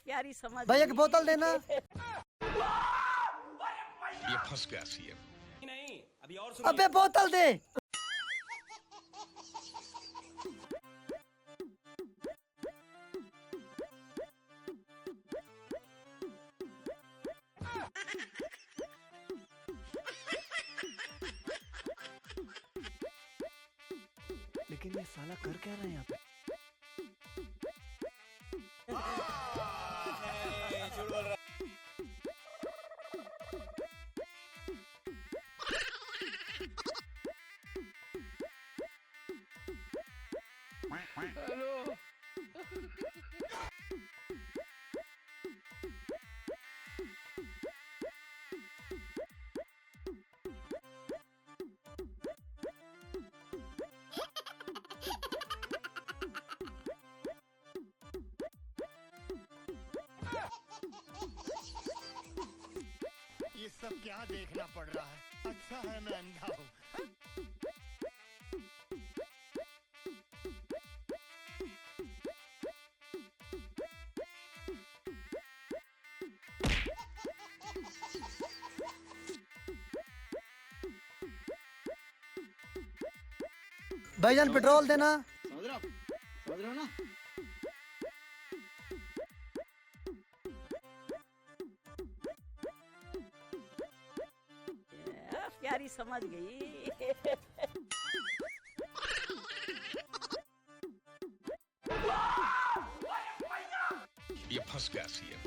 प्यारी समझ भाई एक बोतल देना। ये फंस गया सीएम। नहीं, अभी और सुनिए। अबे बोतल दे। लेकिन ये साला कर क्या रहा है यहाँ पे? झूठ बोल रहा है। ये सब क्या देखना पड़ रहा है? अच्छा है मैं अंधा हूँ। भाईजान पेट्रोल देना। समझ रहे हो ना? प्यारी समझ गई। ये फंस गया सीएम।